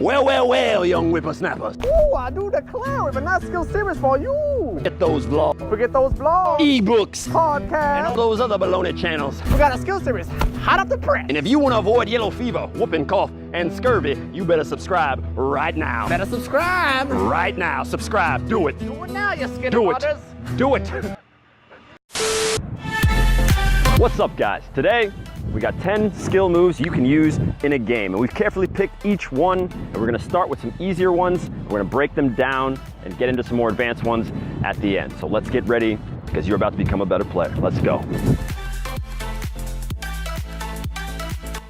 Well, well, well, young whippersnappers. Ooh, I do declare it, but not skill series for you. Get those vlogs, Forget those blogs, ebooks, and all podcasts. those other baloney channels. We got a skill series hot off the press. And if you want to avoid yellow fever, whooping cough, and scurvy, you better subscribe right now. Better subscribe. Right now, subscribe. Do it. Do it now, you skinny Do it. brothers. Do it. What's up, guys? Today, we got 10 skill moves you can use in a game, and we've carefully picked each one, and we're gonna start with some easier ones. We're gonna break them down and get into some more advanced ones at the end. So let's get ready, because you're about to become a better player. Let's go.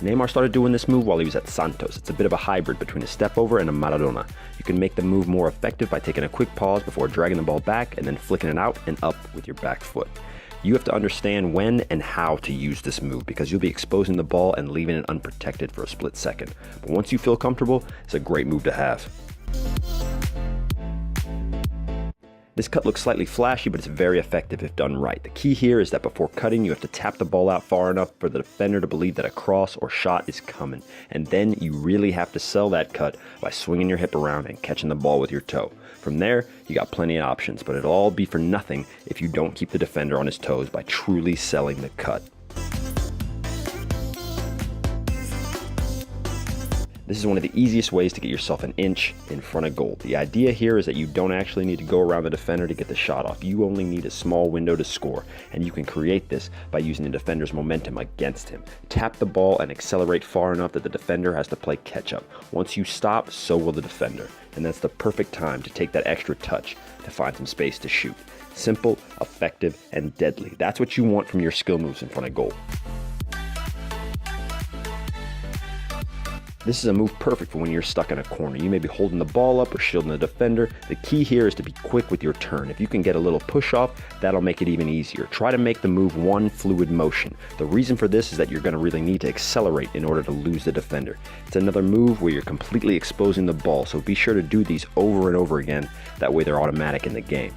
Neymar started doing this move while he was at Santos. It's a bit of a hybrid between a step over and a Maradona. You can make the move more effective by taking a quick pause before dragging the ball back and then flicking it out and up with your back foot. You have to understand when and how to use this move because you'll be exposing the ball and leaving it unprotected for a split second. But once you feel comfortable, it's a great move to have. This cut looks slightly flashy, but it's very effective if done right. The key here is that before cutting, you have to tap the ball out far enough for the defender to believe that a cross or shot is coming. And then you really have to sell that cut by swinging your hip around and catching the ball with your toe. From there, you got plenty of options, but it'll all be for nothing if you don't keep the defender on his toes by truly selling the cut. This is one of the easiest ways to get yourself an inch in front of goal. The idea here is that you don't actually need to go around the defender to get the shot off. You only need a small window to score, and you can create this by using the defender's momentum against him. Tap the ball and accelerate far enough that the defender has to play catch up. Once you stop, so will the defender. And that's the perfect time to take that extra touch to find some space to shoot. Simple, effective, and deadly. That's what you want from your skill moves in front of goal. This is a move perfect for when you're stuck in a corner. You may be holding the ball up or shielding the defender. The key here is to be quick with your turn. If you can get a little push off, that'll make it even easier. Try to make the move one fluid motion. The reason for this is that you're going to really need to accelerate in order to lose the defender. It's another move where you're completely exposing the ball, so be sure to do these over and over again. That way they're automatic in the game.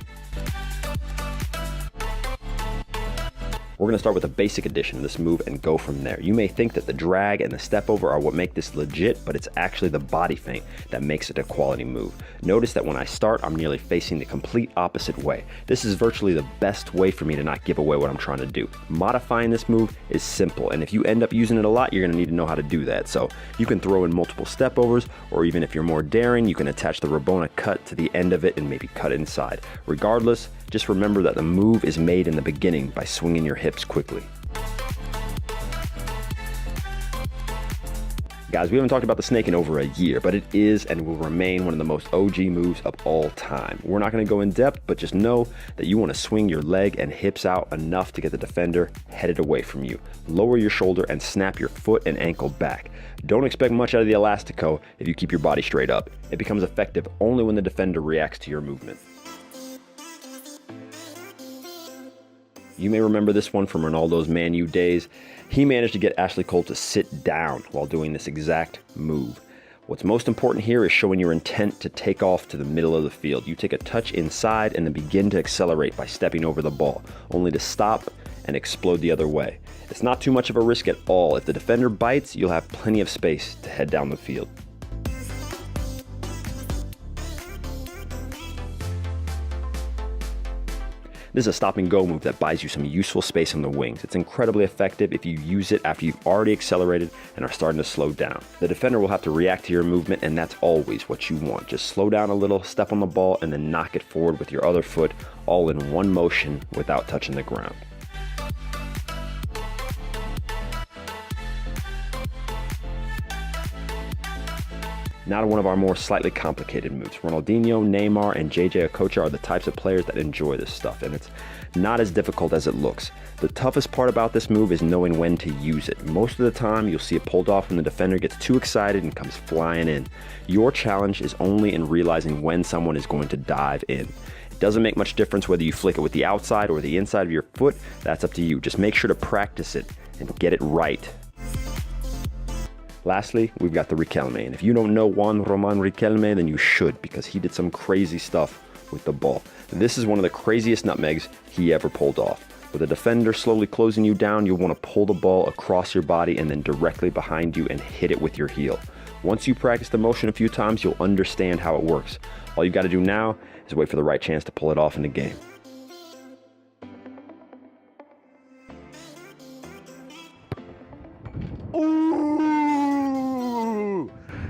We're going to start with a basic edition of this move and go from there. You may think that the drag and the step over are what make this legit, but it's actually the body feint that makes it a quality move. Notice that when I start, I'm nearly facing the complete opposite way. This is virtually the best way for me to not give away what I'm trying to do. Modifying this move is simple, and if you end up using it a lot, you're going to need to know how to do that. So you can throw in multiple step overs, or even if you're more daring, you can attach the Rabona cut to the end of it and maybe cut inside. Regardless, just remember that the move is made in the beginning by swinging your hips quickly. Guys, we haven't talked about the snake in over a year, but it is and will remain one of the most OG moves of all time. We're not going to go in depth, but just know that you want to swing your leg and hips out enough to get the defender headed away from you. Lower your shoulder and snap your foot and ankle back. Don't expect much out of the elastico if you keep your body straight up. It becomes effective only when the defender reacts to your movement. You may remember this one from Ronaldo's Man U days. He managed to get Ashley Cole to sit down while doing this exact move. What's most important here is showing your intent to take off to the middle of the field. You take a touch inside and then begin to accelerate by stepping over the ball, only to stop and explode the other way. It's not too much of a risk at all. If the defender bites, you'll have plenty of space to head down the field. This is a stop and go move that buys you some useful space on the wings. It's incredibly effective if you use it after you've already accelerated and are starting to slow down. The defender will have to react to your movement, and that's always what you want. Just slow down a little, step on the ball, and then knock it forward with your other foot, all in one motion without touching the ground. Now to one of our more slightly complicated moves. Ronaldinho, Neymar, and JJ Okocha are the types of players that enjoy this stuff, and it's not as difficult as it looks. The toughest part about this move is knowing when to use it. Most of the time, you'll see it pulled off when the defender gets too excited and comes flying in. Your challenge is only in realizing when someone is going to dive in. It doesn't make much difference whether you flick it with the outside or the inside of your foot. That's up to you. Just make sure to practice it and get it right. Lastly, we've got the Riquelme, and if you don't know Juan Roman Riquelme, then you should, because he did some crazy stuff with the ball. This is one of the craziest nutmegs he ever pulled off. With a defender slowly closing you down, you'll want to pull the ball across your body and then directly behind you and hit it with your heel. Once you practice the motion a few times, you'll understand how it works. All you've got to do now is wait for the right chance to pull it off in the game. Ooh!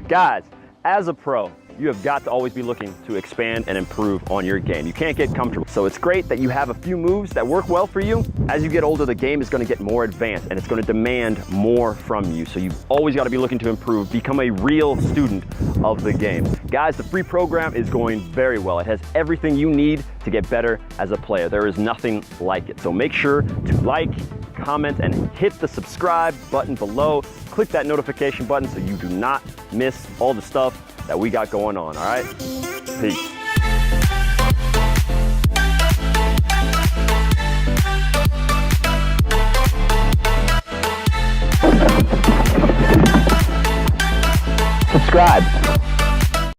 Guys, as a pro, you have got to always be looking to expand and improve on your game. You can't get comfortable. So it's great that you have a few moves that work well for you. As you get older, the game is going to get more advanced and it's going to demand more from you. So you've always got to be looking to improve, become a real student of the game. Guys, the free program is going very well. It has everything you need to get better as a player. There is nothing like it. So make sure to like, comment, and hit the subscribe button below. Click that notification button so you do not miss all the stuff that we got going on, all right? Peace. Subscribe.